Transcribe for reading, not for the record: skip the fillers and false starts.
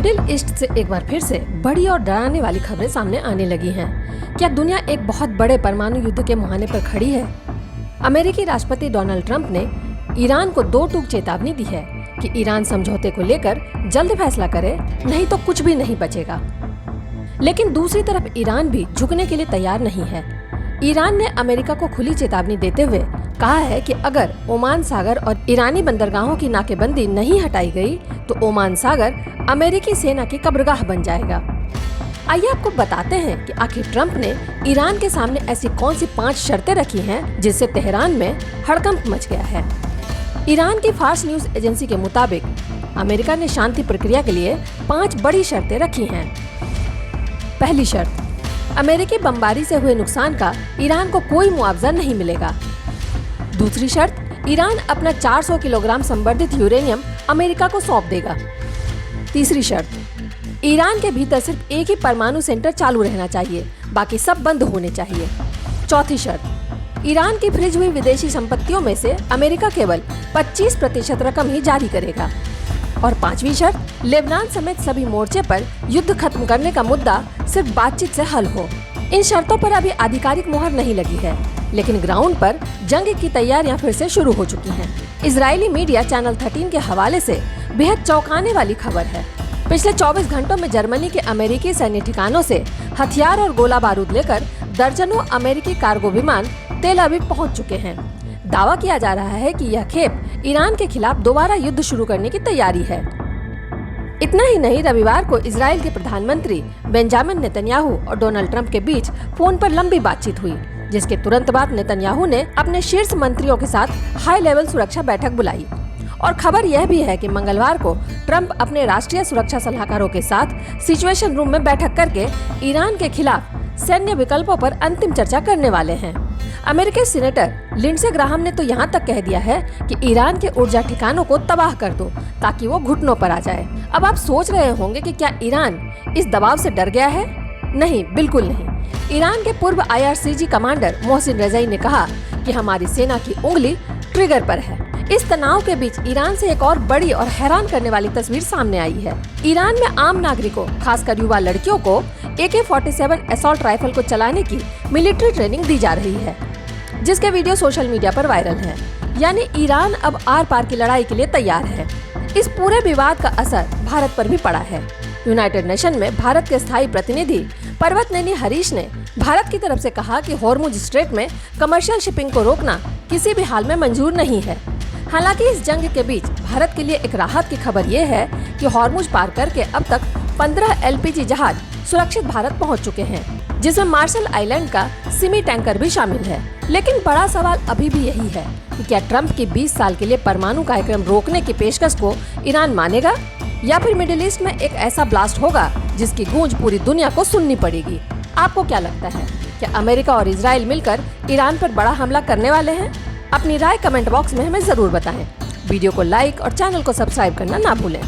Middle east से एक बार फिर से बड़ी और डराने वाली खबरें सामने आने लगी हैं। क्या दुनिया एक बहुत बड़े परमाणु युद्ध के मुहाने पर खड़ी है? अमेरिकी राष्ट्रपति डोनाल्ड ट्रंप ने ईरान को दो टूक चेतावनी दी है कि ईरान समझौते को लेकर जल्द फैसला करे, नहीं तो कुछ भी नहीं बचेगा। लेकिन दूसरी तरफ ईरान भी झुकने के लिए तैयार नहीं है। ईरान ने अमेरिका को खुली चेतावनी देते हुए कहा है कि अगर ओमान सागर और ईरानी बंदरगाहों की नाकेबंदी नहीं हटाई गई तो ओमान सागर अमेरिकी सेना की कब्रगाह बन जाएगा। आइए आपको बताते हैं कि आखिर ट्रंप ने ईरान के सामने ऐसी कौन सी 5 शर्तें रखी हैं जिससे तेहरान में हड़कंप मच गया है। ईरान की फार्स न्यूज एजेंसी के मुताबिक अमेरिका ने शांति प्रक्रिया के लिए 5 बड़ी शर्तें रखी हैं। पहली शर्त, अमेरिकी बमबारी से हुए नुकसान का ईरान को कोई मुआवजा नहीं मिलेगा। दूसरी शर्त, ईरान अपना 400 किलोग्राम संवर्धित यूरेनियम अमेरिका को सौंप देगा। तीसरी शर्त, ईरान के भीतर सिर्फ एक ही परमाणु सेंटर चालू रहना चाहिए, बाकी सब बंद होने चाहिए। चौथी शर्त, ईरान की फ्रीज हुई विदेशी संपत्तियों में से अमेरिका केवल 25% रकम ही जारी करेगा। और पांचवी शर्त, लेबनान समेत सभी मोर्चे पर युद्ध खत्म करने का मुद्दा सिर्फ बातचीत से हल हो। इन शर्तों पर अभी आधिकारिक मुहर नहीं लगी है, लेकिन ग्राउंड पर जंग की तैयारियां फिर से शुरू हो चुकी हैं। इजरायली मीडिया चैनल 13 के हवाले से बेहद चौंकाने वाली खबर है। पिछले 24 घंटों में जर्मनी के अमेरिकी सैन्य ठिकानों से हथियार और गोला बारूद लेकर दर्जनों अमेरिकी कार्गो विमान तेल अवीव पहुंच चुके हैं। दावा किया जा रहा है कि यह खेप ईरान के खिलाफ दोबारा युद्ध शुरू करने की तैयारी है। इतना ही नहीं, रविवार को इजराइल के प्रधानमंत्री बेंजामिन नेतन्याहू और डोनाल्ड ट्रंप के बीच फोन पर लंबी बातचीत हुई, जिसके तुरंत बाद नेतन्याहू ने अपने शीर्ष मंत्रियों के साथ हाई लेवल सुरक्षा बैठक बुलाई। और खबर यह भी है कि मंगलवार को ट्रंप अपने राष्ट्रीय सुरक्षा सलाहकारों के साथ सिचुएशन रूम में बैठक करके ईरान के खिलाफ सैन्य विकल्पों पर अंतिम चर्चा करने वाले हैं। अमेरिकी सीनेटर लिंडसे ग्राहम ने तो यहाँ तक कह दिया है कि ईरान के ऊर्जा ठिकानों को तबाह कर दो ताकि वो घुटनों पर आ जाए। अब आप सोच रहे होंगे कि क्या ईरान इस दबाव से डर गया है? नहीं, बिल्कुल नहीं। ईरान के पूर्व IRCG कमांडर मोहसिन रजाई ने कहा कि हमारी सेना की उंगली ट्रिगर पर है। इस तनाव के बीच ईरान से एक और बड़ी और हैरान करने वाली तस्वीर सामने आई है। ईरान में आम नागरिकों, खासकर युवा लड़कियों को AK-47 असॉल्ट राइफल को चलाने की मिलिट्री ट्रेनिंग दी जा रही है, जिसके वीडियो सोशल मीडिया पर वायरल हैं। यानी ईरान अब आर पार की लड़ाई के लिए तैयार है। इस पूरे विवाद का असर भारत पर भी पड़ा है। यूनाइटेड नेशन में भारत के स्थायी प्रतिनिधि पर्वतनेनी हरीश ने भारत की तरफ से कहा कि हॉर्मुज स्ट्रेट में कमर्शियल शिपिंग को रोकना किसी भी हाल में मंजूर नहीं है। हालांकि इस जंग के बीच भारत के लिए एक राहत की खबर ये है कि हॉर्मुज पार करके अब तक 15 LPG जहाज सुरक्षित भारत पहुंच चुके हैं, जिसमें मार्शल आइलैंड का सिमी टैंकर भी शामिल है। लेकिन बड़ा सवाल अभी भी यही है कि क्या ट्रंप की 20 साल के लिए परमाणु कार्यक्रम रोकने की पेशकश को ईरान मानेगा, या फिर मिडिल ईस्ट में एक ऐसा ब्लास्ट होगा जिसकी गूंज पूरी दुनिया को सुननी पड़ेगी। आपको क्या लगता है, क्या अमेरिका और इजराइल मिलकर ईरान पर बड़ा हमला करने वाले हैं? अपनी राय कमेंट बॉक्स में हमें जरूर बताएं। वीडियो को लाइक और चैनल को सब्सक्राइब करना ना भूलें।